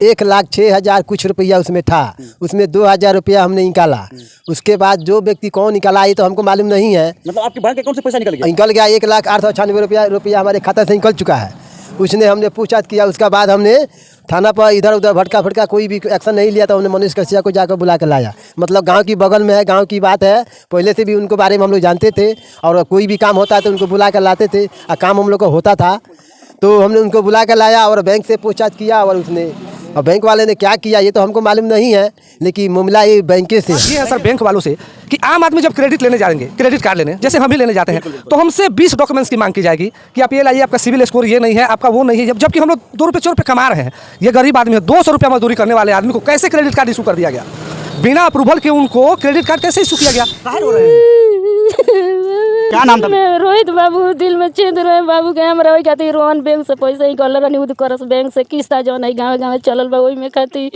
1,06,000 कुछ रुपया उसमें था। उसमें 2,000 रुपया हमने निकाला। उसके बाद जो व्यक्ति कौन निकाला ये तो हमको मालूम नहीं है। मतलब आपके बैंक अकाउंट से पैसा निकल गया? निकल गया 1,08,96 रुपया हमारे खाता से निकल चुका है। उसने हमने पूछताछ किया, उसका बाद हमने थाना पर इधर उधर भटका कोई भी एक्शन नहीं लिया। तो हमने मनीष कश्यप को जाकर बुला कर लाया। मतलब गांव की बगल में है, गांव की बात है। पहले से भी उनको बारे में हम लोग जानते थे और कोई भी काम होता है तो उनको बुला कर लाते थे और काम हम लोग का होता था। तो हमने उनको बुला कर लाया और बैंक से पूछताछ किया और उसने और बैंक वाले ने क्या किया ये तो हमको मालूम नहीं है, लेकिन मामला ये बैंके से ये है सर बैंक वालों से कि आम आदमी जब क्रेडिट लेने जाएंगे, क्रेडिट कार्ड लेने, जैसे हम भी लेने जाते हैं, तो हमसे 20 डॉक्यूमेंट्स की मांग की जाएगी कि आप ये लाइए, आपका सिविल स्कोर ये नहीं है, आपका वो नहीं है। जबकि हम लोग 2 रुपये 4 रुपये कमा रहे हैं। ये गरीब आदमी है, 200 रुपया मजदूरी करने वाले आदमी को कैसे क्रेडिट कार्ड इशू कर दिया गया? बिना अप्रूवल के उनको क्रेडिट कार्ड कैसे इशू किया गया? क्या नाम था? रोहित बाबू दिल में छेद रहे बाबू के हम रही खातिर रोहन बैंक से पैसा ही कलर निउद करस बैंक से किस्ता जो नहीं गांव चलल बा ओई में खातिर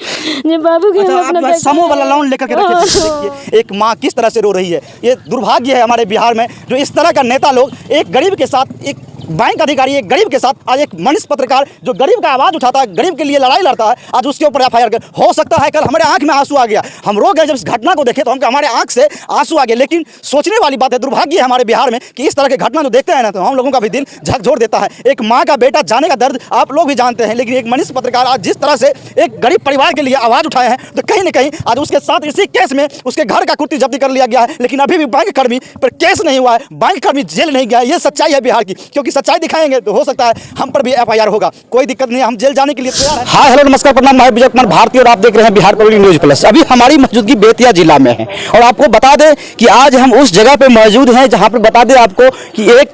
जे बाबू के हम अपना समूह वाला लोन लेकर के रखे थे। देखिए एक माँ किस तरह से रो रही है। ये दुर्भाग्य है हमारे बिहार में जो इस तरह का नेता लोग एक गरीब के साथ, एक बैंक अधिकारी एक गरीब के साथ, आज एक मनीष पत्रकार जो गरीब का आवाज उठाता है, गरीब के लिए लड़ाई लड़ता है, आज उसके ऊपर एफआईआर कर। हो सकता है कल हमारे आंख में आंसू आ गया, हम रो गए जब इस घटना को देखे तो हमको हमारे आंख से आंसू आ गए। लेकिन सोचने वाली बात है, दुर्भाग्य है हमारे बिहार में कि इस तरह के घटना जो देखते हैं ना तो हम लोगों का भी दिल झकझोर देता है। एक माँ का बेटा जाने का दर्द आप लोग भी जानते हैं, लेकिन एक मनीष पत्रकार आज जिस तरह से एक गरीब परिवार के लिए आवाज उठाए हैं तो कहीं ना कहीं आज उसके साथ इसी केस में उसके घर का कुर्ती जब्ती कर लिया गया है। लेकिन अभी भी बैंक कर्मी पर केस नहीं हुआ है, बैंक कर्मी जेल नहीं गया। ये सच्चाई है बिहार की, क्योंकि सच्चाई दिखाएंगे तो हो सकता है हम पर भी एफआईआर होगा। कोई दिक्कत नहीं, हम जेल जाने के लिए तैयार हैं। हाँ हेलो नमस्कार प्रणाम, मैं विजय कुमार भारती और आप देख रहे हैं बिहार पब्लिक न्यूज प्लस। अभी हमारी मौजूदगी बेतिया जिला में है और आपको बता दें कि आज हम उस जगह पे मौजूद हैं जहां पे बता दें आपको कि एक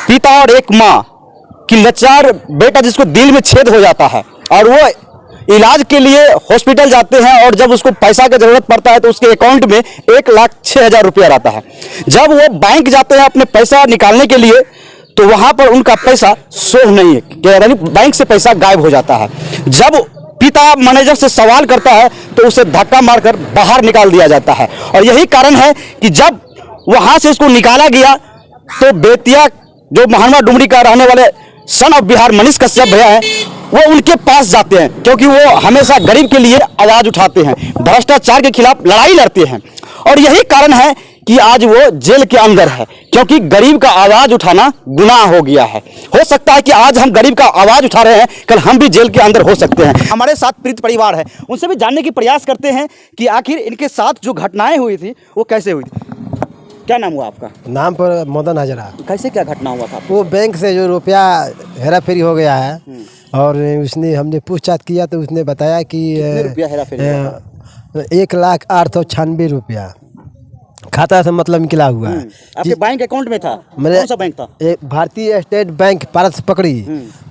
पिता और एक माँ की लाचार बेटा जिसको दिल में छेद हो जाता है और वो इलाज के लिए हॉस्पिटल जाते हैं और जब उसको पैसा की जरूरत पड़ता है तो उसके अकाउंट में 1,06,000 रुपया रहता है। जब वो बैंक जाते हैं अपने पैसा निकालने के लिए तो वहां पर उनका पैसा शो नहीं है, बैंक से पैसा गायब हो जाता है। जब पिता मैनेजर से सवाल करता है तो उसे धक्का मारकर बाहर निकाल दिया जाता है। और यही कारण है कि जब वहां से उसको निकाला गया तो बेतिया जो महानवा डुमरी का रहने वाले सन ऑफ बिहार मनीष कश्यप भैया हैं वो उनके पास जाते हैं, क्योंकि वो हमेशा गरीब के लिए आवाज उठाते हैं, भ्रष्टाचार के खिलाफ लड़ाई लड़ते हैं। और यही कारण है कि आज वो जेल के अंदर है, क्योंकि गरीब का आवाज उठाना गुनाह हो गया है। हो सकता है कि आज हम गरीब का आवाज उठा रहे हैं, कल हम भी जेल के अंदर हो सकते हैं। हमारे साथ पीड़ित परिवार है, उनसे भी जानने की प्रयास करते हैं कि आखिर इनके साथ जो घटनाएं हुई थी वो कैसे हुई थी। क्या नाम हुआ आपका? नाम पर मदन हजरा। कैसे क्या घटना हुआ था? वो बैंक से जो रुपया हेरा फेरी हो गया है और उसने हमने पूछताछ किया तो उसने बताया कि 1,08,96 रुपया खाता से मतलब निकला हुआ है। आपके बैंक अकाउंट में था? कौन सा बैंक था? भारतीय स्टेट बैंक पारस पकड़ी।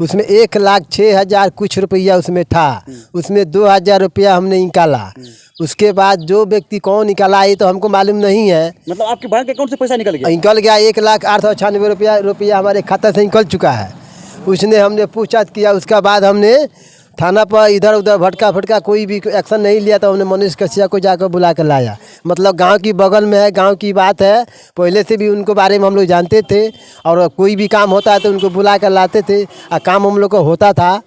उसमें 1,06,000 कुछ रुपया उसमें था। उसमें 2,000 रुपया हमने निकाला। उसके बाद जो व्यक्ति कौन निकाला ये तो हमको मालूम नहीं है। मतलब आपके बैंक अकाउंट से पैसा निकल गया? निकल गया 1,08,96 रुपया हमारे खाता से निकल चुका है। उसने हमने पूछताछ किया, उसका बाद हमने थाना पर इधर उधर भटका कोई भी एक्शन नहीं लिया। तो हमने मनीष कश्यप को जाकर बुला कर लाया। मतलब गांव की बगल में है, गांव की बात है। पहले से भी उनको बारे में हम लोग जानते थे और कोई भी काम होता है तो उनको बुला कर लाते थे और काम हम लोग को होता था।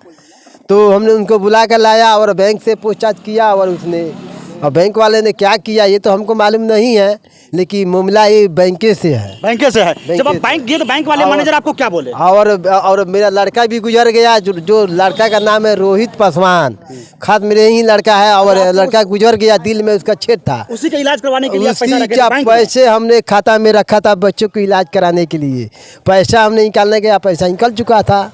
तो हमने उनको बुला कर लाया और बैंक से पूछताछ किया और उसने और बैंक वाले ने क्या किया ये तो हमको मालूम नहीं है, लेकिन मामला ये बैंके से है। बैंके से है। जब आप बैंक गए तो बैंक वाले मैनेजर आपको क्या बोले? और मेरा लड़का भी गुजर गया, जो लड़का का नाम है रोहित पासवान, खास मेरे ही लड़का है और लड़का गुजर गया, दिल में उसका छेद था। उसी का इलाज करवाने के लिए पैसे हमने खाता में रखा था बच्चों को इलाज कराने के लिए। पैसा हमने निकालने गया, पैसा निकल चुका था।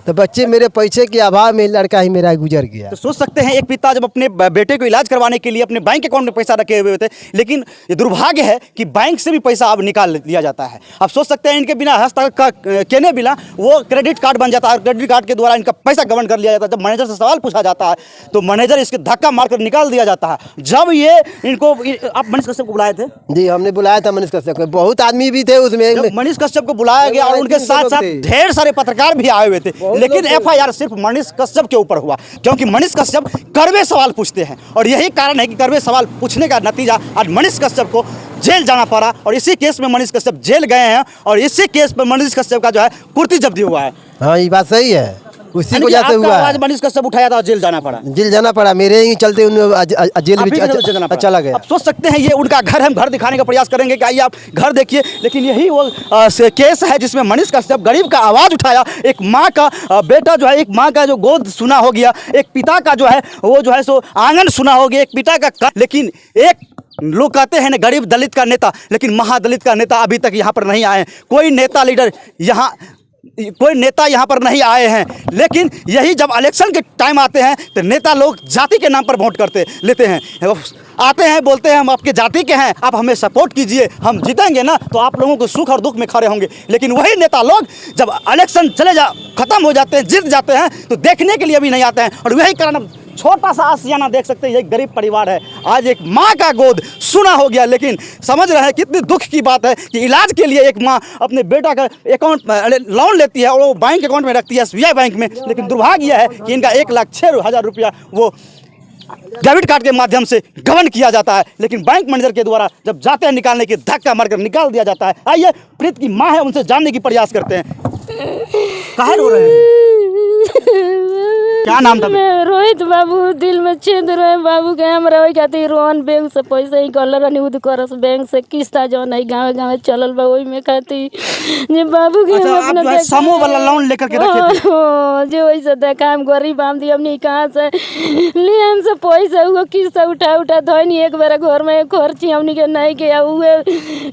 तो बच्चे मेरे पैसे के अभाव में लड़का ही मेरा गुजर गया। तो सोच सकते हैं एक पिता जब अपने बेटे को इलाज करवाने के लिए अपने बैंक अकाउंट में पैसा रखे हुए थे, लेकिन ये दुर्भाग्य है कि बैंक से भी पैसा अब निकाल लिया जाता है। आप सोच सकते हैं इनके बिना हस्तक्षेप केने बिना वो क्रेडिट कार्ड बन जाता है, क्रेडिट कार्ड के द्वारा इनका पैसा गबन कर लिया जाता है। जब मैनेजर से सवाल पूछा जाता है तो मैनेजर इसके धक्का मारकर निकाल दिया जाता है। जब ये इनको आप मनीष कश्यप को बुलाए थे? जी हमने बुलाया था मनीष कश्यप को, बहुत आदमी भी थे उसमें। मनीष कश्यप को बुलाया गया और उनके साथ साथ ढेर सारे पत्रकार भी आए हुए थे, लेकिन एफआईआर सिर्फ मनीष कश्यप के ऊपर हुआ, क्योंकि मनीष कश्यप कड़वे सवाल पूछते हैं। और यही कारण है कि कड़वे सवाल पूछने का नतीजा आज मनीष कश्यप को जेल जाना पड़ा। और इसी केस में मनीष कश्यप जेल गए हैं और इसी केस पर मनीष कश्यप का जो है कुर्ती जब्ती हुआ है। हाँ ये बात सही है। उसी को वजह से हुआ आवाज मनीष कश्यप उठाया था, जेल जाना पड़ा। जेल जाना पड़ा, मेरे ही चलते जेल अभी भी जाना पड़ा। चला गया। अब सोच सकते हैं ये उनका घर, हम घर दिखाने का प्रयास करेंगे कि आइए आप घर देखिए, लेकिन यही वो केस है जिसमें मनीष कश्यप गरीब का आवाज़ उठाया। एक माँ का बेटा जो है, एक माँ का जो गोद सुना हो गया, एक पिता का जो है वो जो है सो आंगन सुना हो गया, एक पिता का। लेकिन एक लोग कहते हैं ना गरीब दलित का नेता, लेकिन महादलित का नेता अभी तक यहाँ पर नहीं आए। कोई नेता लीडर यहाँ पर नहीं आए हैं। लेकिन यही जब इलेक्शन के टाइम आते हैं तो नेता लोग जाति के नाम पर वोट लेते हैं, आते हैं, बोलते हैं हम आपके जाति के हैं, आप हमें सपोर्ट कीजिए, हम जीतेंगे ना तो आप लोगों को सुख और दुख में खड़े होंगे। लेकिन वही नेता लोग जब इलेक्शन खत्म हो जाते हैं, जीत जाते हैं, तो देखने के लिए भी नहीं आते हैं। और वही कारण छोटा सा आशियाना देख सकते हैं, एक गरीब परिवार है, आज एक माँ का गोद सुना हो गया। लेकिन समझ रहे हैं कितनी दुख की बात है कि इलाज के लिए एक माँ अपने बेटा का अकाउंट लोन लेती है और वो बैंक अकाउंट में रखती है, SBI बैंक में। लेकिन दुर्भाग्य है कि इनका 1,06,000 रुपया वो डेबिट कार्ड के माध्यम से गबन किया जाता है। लेकिन बैंक मैनेजर के द्वारा जब जाते हैं निकालने की, धक्का मारकर निकाल दिया जाता है। आइए प्रीत की माँ है, उनसे जानने की प्रयास करते हैं। काहे रो रहे हैं? क्या नाम था? मैं रोहित बाबू, दिल में छेद रहे बाबू के हम रहे खातिर रोहन बैंक से पैसा ही कलर निउद करस, बैंक से किस्ता जो नहीं गाँव गाँव चलल बा, ओई में खातिर जे बाबू के आप जो है समूह वाला लोन लेकर के रखे थे? जो वैसे देखा हम गरीब हम दी, हमने कहाँ से ले हमसे पैसा हुआ किस्ता उठा धोनी एक बार घर में खर्ची हमने के नहीं के हुए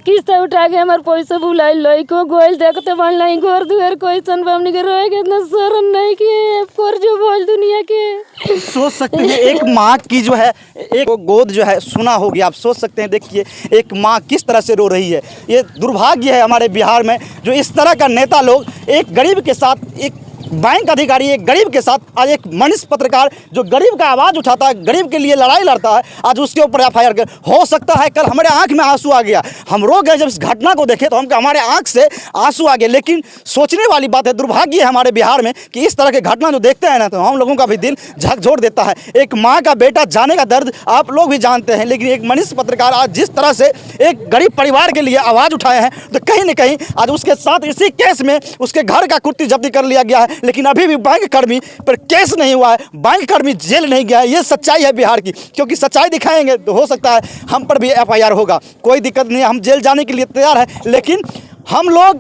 किस्ता उठा के हमारे पैसा भुलाई लई को गोल देखते बन लाई घर दुआर क्वेश्चन हमने के रहे के इतना शरण नहीं किए कर जो बोल दुनिया के। सोच सकते हैं एक माँ की जो है एक गोद जो है सुना हो गया। आप सोच सकते हैं, देखिए एक माँ किस तरह से रो रही है। ये दुर्भाग्य है हमारे बिहार में जो इस तरह का नेता लोग एक गरीब के साथ, एक बैंक अधिकारी एक गरीब के साथ, आज एक मनीष पत्रकार जो गरीब का आवाज़ उठाता है, गरीब के लिए लड़ाई लड़ता है, आज उसके ऊपर FIR कर। हो सकता है कल हमारे आंख में आंसू आ गया, हम रो गए जब इस घटना को देखे तो हमारे आंख से आंसू आ गए। लेकिन सोचने वाली बात है, दुर्भाग्य है हमारे बिहार में कि इस तरह के घटना जो देखते हैं ना तो हम लोगों का भी दिल झकझोर देता है। एक माँ का बेटा जाने का दर्द आप लोग भी जानते हैं, लेकिन एक मनीष पत्रकार आज जिस तरह से एक गरीब परिवार के लिए आवाज़ उठाए हैं, तो कहीं ना कहीं आज उसके साथ इसी केस में उसके घर का कुर्ती जब्ती कर लिया गया है। लेकिन अभी भी बैंक कर्मी पर केस नहीं हुआ है, बैंक कर्मी जेल नहीं गया है। ये सच्चाई है बिहार की, क्योंकि सच्चाई दिखाएंगे तो हो सकता है हम पर भी FIR होगा। कोई दिक्कत नहीं है, हम जेल जाने के लिए तैयार हैं, लेकिन हम लोग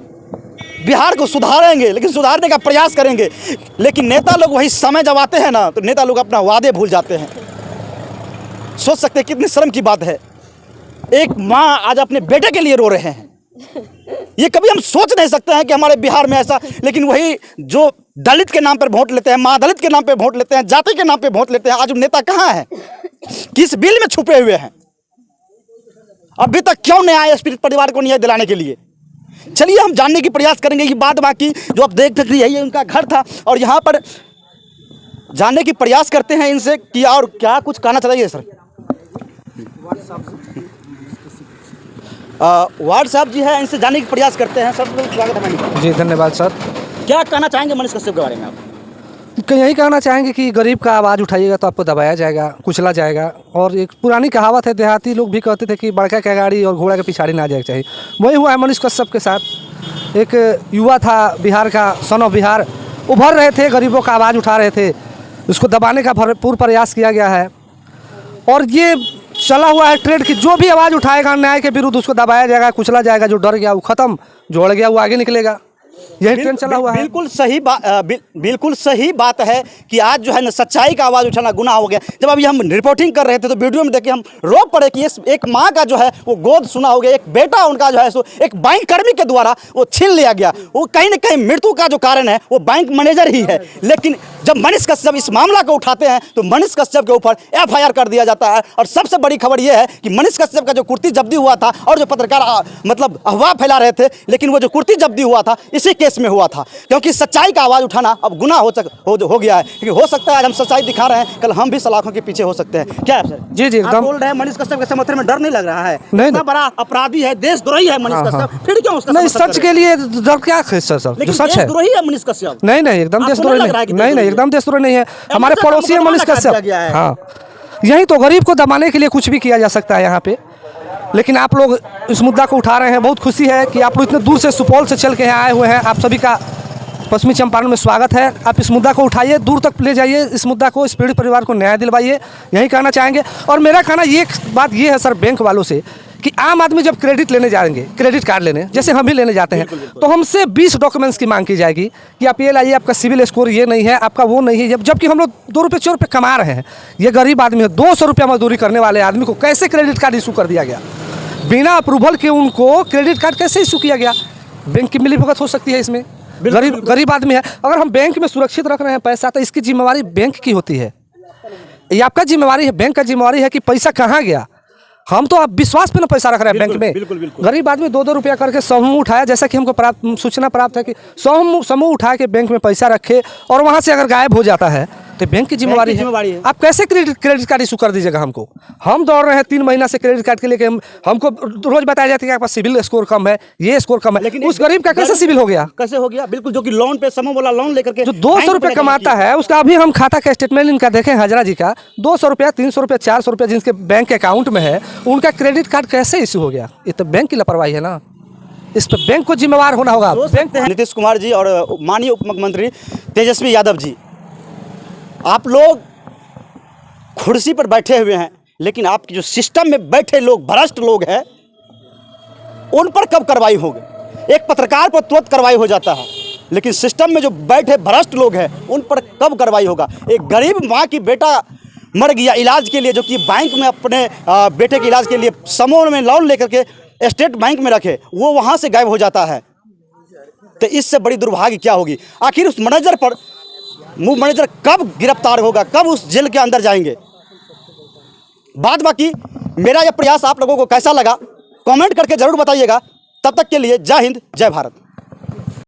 बिहार को सुधारेंगे, लेकिन सुधारने का प्रयास करेंगे। लेकिन नेता लोग वही समय जब आते हैं ना तो नेता लोग अपना वादे भूल जाते हैं। सोच सकते हैं कितनी शर्म की बात है, एक माँ आज अपने बेटे के लिए रो रहे हैं। ये कभी हम सोच नहीं सकते हैं कि हमारे बिहार में ऐसा। लेकिन वही जो दलित के नाम पर वोट लेते हैं, महादलित के नाम पे वोट लेते हैं, जाति के नाम पे वोट लेते हैं, आज नेता कहाँ है? किस बिल में छुपे हुए हैं? अभी तक क्यों नहीं आए इस पीड़ित परिवार को न्याय दिलाने के लिए? चलिए हम जानने की प्रयास करेंगे। ये बात बाकी जो आप देख सकते हैं, यही उनका घर था और यहाँ पर जानने की प्रयास करते हैं इनसे कि और क्या कुछ कहना चाहिए। सर वार्ड साहब जी है, इनसे जानने की प्रयास करते हैं। सर स्वागत है मैंने। जी धन्यवाद सर। क्या कहना चाहेंगे मनीष कश्यप के बारे में आप? यही कहना चाहेंगे कि गरीब का आवाज़ उठाइएगा तो आपको दबाया जाएगा, कुचला जाएगा। और एक पुरानी कहावत है, देहाती लोग भी कहते थे कि बड़का के गाड़ी और घोड़ा के पिछाड़ी ना जाना चाहिए। वही हुआ है मनीष कश्यप के साथ। एक युवा था बिहार का, सन ऑफ बिहार, उभर रहे थे, गरीबों का आवाज़ उठा रहे थे, उसको दबाने का भरपूर प्रयास किया गया है। और ये चला हुआ है ट्रेंड कि जो भी आवाज़ उठाएगा न्याय के विरुद्ध उसको दबाया जाएगा, कुचला जाएगा। जो डर गया वो खत्म, जो अड़ गया वो आगे निकलेगा। यही ट्रेंड चला हुआ है। बिल्कुल सही बात है कि आज जो है ना सच्चाई का आवाज़ उठाना गुनाह हो गया। जब अभी हम रिपोर्टिंग कर रहे थे तो वीडियो में देखे हम रो पड़े कि एक माँ का जो है वो गोद सुना हो गया, एक बेटा उनका जो है सो एक बैंक कर्मी के द्वारा वो छीन लिया गया। वो कहीं ना कहीं मृत्यु का जो कारण है वो बैंक मैनेजर ही है। लेकिन जब मनीष कश्यप इस मामला को उठाते हैं तो मनीष कश्यप के ऊपर FIR कर दिया जाता है। और सबसे बड़ी खबर यह है कि मनीष कश्यप का जो कुर्ती जब्ती हुआ था और जो पत्रकार मतलब अफवाह फैला रहे थे, लेकिन वो जो कुर्ती जब्ती हुआ था इसी केस में हुआ था। क्योंकि सच्चाई का आवाज़ उठाना अब गुनाह हो गया है। क्योंकि हो सकता है आज हम सच्चाई दिखा रहे हैं, कल हम भी सलाखों के पीछे हो सकते हैं। क्या है सर? जी जी एकदम बोल रहे हैं मनीष कश्यप के समर्थन में डर नहीं लग रहा है? नहीं, इतना बड़ा अपराधी है, देशद्रोही है मनीष कश्यप, फिर क्यों उसका नहीं? सच के लिए डर क्या है सर? जो सच है देशद्रोही है मनीष कश्यप। नहीं एकदम देशद्रोही नहीं, एकदम देशद्रोही नहीं है। हमारे पड़ोसी है मनीष कश्यप। हाँ, यही तो गरीब को दबाने के लिए कुछ भी किया जा सकता है यहाँ पे। लेकिन आप लोग इस मुद्दा को उठा रहे हैं, बहुत खुशी है कि आप लोग इतने दूर से सुपौल से चल के यहाँ आए हुए हैं। आप सभी का पश्चिमी चंपारण में स्वागत है। आप इस मुद्दा को उठाइए, दूर तक ले जाइए इस मुद्दा को, इस पीड़ित परिवार को न्याय दिलवाइए, यही कहना चाहेंगे। और मेरा कहना ये बात ये है सर बैंक वालों से कि आम आदमी जब क्रेडिट लेने जाएंगे, क्रेडिट कार्ड लेने, जैसे हम भी लेने जाते हैं, तो हमसे 20 डॉक्यूमेंट्स की मांग की जाएगी कि आप ये लाइए, आपका सिविल स्कोर ये नहीं है, आपका वो नहीं है, जबकि हम लोग 2 रुपये 4 रुपये कमा रहे हैं। ये गरीब आदमी है, 200 रुपया मजदूरी करने वाले आदमी को कैसे क्रेडिट कार्ड इशू कर दिया गया? बिना अप्रूवल के उनको क्रेडिट कार्ड कैसे इशू किया गया? बैंक की मिलीभगत हो सकती है इसमें। गरीब आदमी है, अगर हम बैंक में सुरक्षित रख रहे हैं पैसा, तो इसकी जिम्मेवारी बैंक की होती है। ये आपका जिम्मेवारी है, बैंक का जिम्मेवारी है कि पैसा कहाँ गया। हम तो आप विश्वास पे ना पैसा रख रहे हैं बैंक में। बिल्कुल। गरीब आदमी 2-2 रुपया करके समूह उठाया, जैसा कि हमको सूचना प्राप्त है कि समूह उठा के बैंक में पैसा रखे और वहाँ से अगर गायब हो जाता है तो बैंक की जिम्मेवारी है। आप कैसे क्रेडिट कार्ड इशू कर दीजिएगा हमको? हम दौड़ रहे हैं 3 महीना से क्रेडिट कार्ड के लिए, हमको रोज बताया जाता है कि आपका सिविल स्कोर कम है, ये स्कोर कम है, लेकिन उस गरीब का कैसे सिविल हो गया? कैसे हो गया? बिल्कुल, जो कि लोन पे समूह वाला लोन लेकर के जो 200 रुपये कमाता है, उसका अभी हम खाता का स्टेटमेंट इनका देखें हाजरा जी का, 200 रुपया, 300 रुपया, 400 रुपया जिनके बैंक अकाउंट में है, उनका क्रेडिट कार्ड कैसे इशू हो गया? ये तो बैंक की लापरवाही है ना, इस पर बैंक को जिम्मेवार होना होगा। नीतीश कुमार जी और माननीय उप मुख्यमंत्री तेजस्वी यादव जी, आप लोग कुर्सी पर बैठे हुए हैं, लेकिन आपके जो सिस्टम में बैठे लोग, भ्रष्ट लोग हैं, उन पर कब कार्रवाई होगी? एक पत्रकार पर तुरंत कार्रवाई हो जाता है, लेकिन सिस्टम में जो बैठे भ्रष्ट लोग हैं उन पर कब कार्रवाई होगा? एक गरीब माँ की बेटा मर गया इलाज के लिए, जो कि बैंक में अपने बेटे के इलाज के लिए समूह में लोन लेकर के स्टेट बैंक में रखे, वो वहाँ से गायब हो जाता है। तो इससे बड़ी दुर्भाग्य क्या होगी? आखिर उस मैनेजर पर मैनेजर कब गिरफ्तार होगा, कब उस जेल के अंदर जाएंगे? बात बाकी मेरा यह प्रयास आप लोगों को कैसा लगा कमेंट करके जरूर बताइएगा। तब तक के लिए जय हिंद, जय भारत।